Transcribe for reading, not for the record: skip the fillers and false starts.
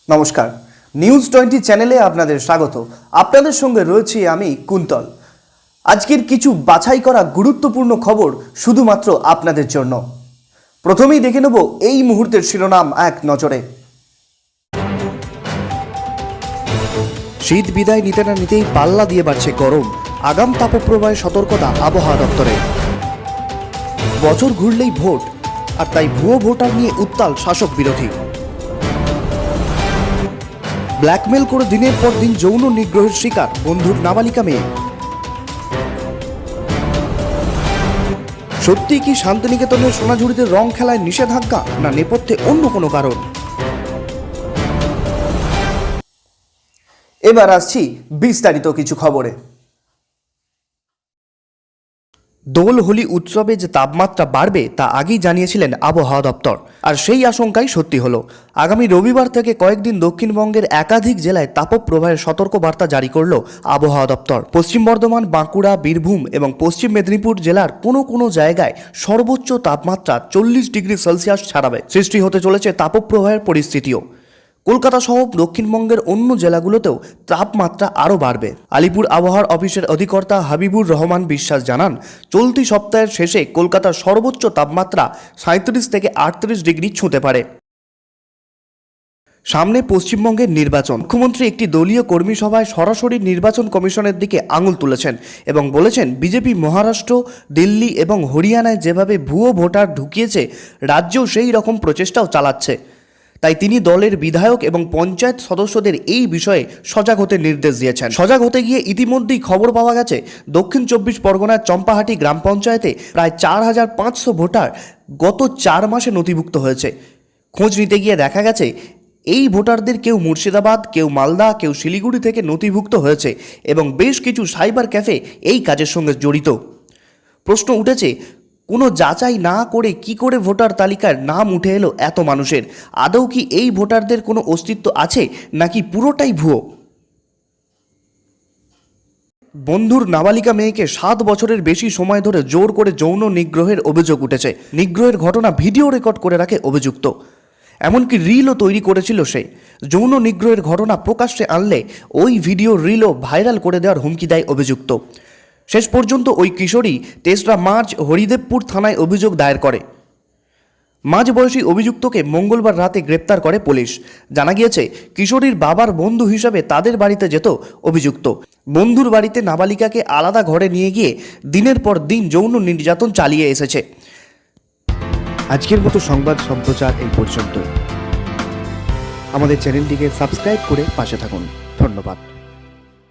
নমস্কার, নিউজ 20 চ্যানেলে আপনাদের স্বাগত। আপনাদের সঙ্গে রয়েছি আমি কুন্তল। আজকের কিছু বাছাই করা গুরুত্বপূর্ণ খবর শুধুমাত্র আপনাদের জন্য। প্রথমেই দেখে নেব এই মুহূর্তের শিরোনাম এক নজরে। শীত বিদায় নিতে না নিতেই পাল্লা দিয়ে বাড়ছে গরম। আগাম তাপপ্রবাহে সতর্কতা আবহাওয়া দপ্তরে। বছর ঘুরলেই ভোট, আর তাই ভুয়ো ভোটার নিয়ে উত্তাল শাসক বিরোধী। ব্ল্যাকমেল করে দিনের পর দিন যৌন নিগ্রহের শিকার বন্ধুর নাবালিকা মেয়ে। সত্যি কি শান্তিনিকেতনের সোনাঝুরিতে রং খেলায় নিষেধাজ্ঞা, না নেপথ্যে অন্য কোনো কারণ? এবার আসছি বিস্তারিত কিছু খবরে। দোল হোলি উৎসবে যে তাপমাত্রা বাড়বে তা আগেই জানিয়েছিলেন আবহাওয়া দপ্তর, আর সেই আশঙ্কাই সত্যি হলো। আগামী রবিবার থেকে কয়েকদিন দক্ষিণবঙ্গের একাধিক জেলায় তাপপ্রবাহের সতর্কবার্তা জারি করল আবহাওয়া দপ্তর। পশ্চিম বর্ধমান, বাঁকুড়া, বীরভূম এবং পশ্চিম মেদিনীপুর জেলার কোনো কোনো জায়গায় সর্বোচ্চ তাপমাত্রা 40 ডিগ্রি সেলসিয়াস ছাড়াবে। সৃষ্টি হতে চলেছে তাপপ্রবাহের পরিস্থিতিও। কলকাতা সহ দক্ষিণবঙ্গের অন্য জেলাগুলোতেও তাপমাত্রা আরও বাড়বে। আলিপুর আবহাওয়ার অফিসের অধিকর্তা হাবিবুর রহমান বিশ্বাস জানান, চলতি সপ্তাহের শেষে কলকাতার সর্বোচ্চ তাপমাত্রা 37 থেকে 38 ডিগ্রি ছুঁতে পারে। সামনে পশ্চিমবঙ্গের নির্বাচন। মুখ্যমন্ত্রী একটি দলীয় কর্মী সভায় সরাসরি নির্বাচন কমিশনের দিকে আঙুল তুলেছেন এবং বলেছেন, বিজেপি মহারাষ্ট্র, দিল্লি এবং হরিয়ানায় যেভাবে ভুয়ো ভোটার ঢুকিয়েছে, রাজ্যেও সেই রকম প্রচেষ্টাও চালাচ্ছে। তাই তিনি দলের বিধায়ক এবং পঞ্চায়েত সদস্যদের এই বিষয়ে সজাগ হতে নির্দেশ দিয়েছেন। সজাগ হতে গিয়ে ইতিমধ্যেই খবর পাওয়া গেছে, দক্ষিণ 24 পরগনার চম্পাহাটি গ্রাম পঞ্চায়েতে প্রায় 4500 ভোটার গত 4 মাসে নথিভুক্ত হয়েছে। খোঁজ নিতে গিয়ে দেখা গেছে, এই ভোটারদের কেউ মুর্শিদাবাদ, কেউ মালদা, কেউ শিলিগুড়ি থেকে নথিভুক্ত হয়েছে এবং বেশ কিছু সাইবার ক্যাফে এই কাজের সঙ্গে জড়িত। প্রশ্ন উঠেছে, কোনো যাচাই না করে কি করে ভোটার তালিকার নাম উঠে এলো এত মানুষের? আদৌ কি এই ভোটারদের কোনো অস্তিত্ব আছে, নাকি পুরোটাই ভুয়ো? বন্ধুর নাবালিকা মেয়েকে 7 বছরের বেশি সময় ধরে জোর করে যৌন নিগ্রহের অভিযোগ উঠেছে। নিগ্রহের ঘটনা ভিডিও রেকর্ড করে রাখে অভিযুক্ত, এমনকি রিলও তৈরি করেছিল সে। যৌন নিগ্রহের ঘটনা প্রকাশ্যে আনলে ওই ভিডিও রিলও ভাইরাল করে দেওয়ার হুমকি দেয় অভিযুক্ত। শেষ পর্যন্ত ওই কিশোরী 3রা মার্চ হরিদেবপুর থানায় অভিযোগ দায়ের করে। মাঝবয়সী অভিযুক্তকে মঙ্গলবার রাতে গ্রেপ্তার করে পুলিশ। জানা গিয়েছে, কিশোরীর বাবার বন্ধু হিসাবে তাদের বাড়িতে যেত অভিযুক্ত। বন্ধুর বাড়িতে নাবালিকাকে আলাদা ঘরে নিয়ে গিয়ে দিনের পর দিন যৌন নির্যাতন চালিয়ে এসেছে। আজকের মতো সংবাদ সম্প্রচার এই পর্যন্ত। আমাদের চ্যানেলটিকে সাবস্ক্রাইব করে পাশে থাকুন। ধন্যবাদ।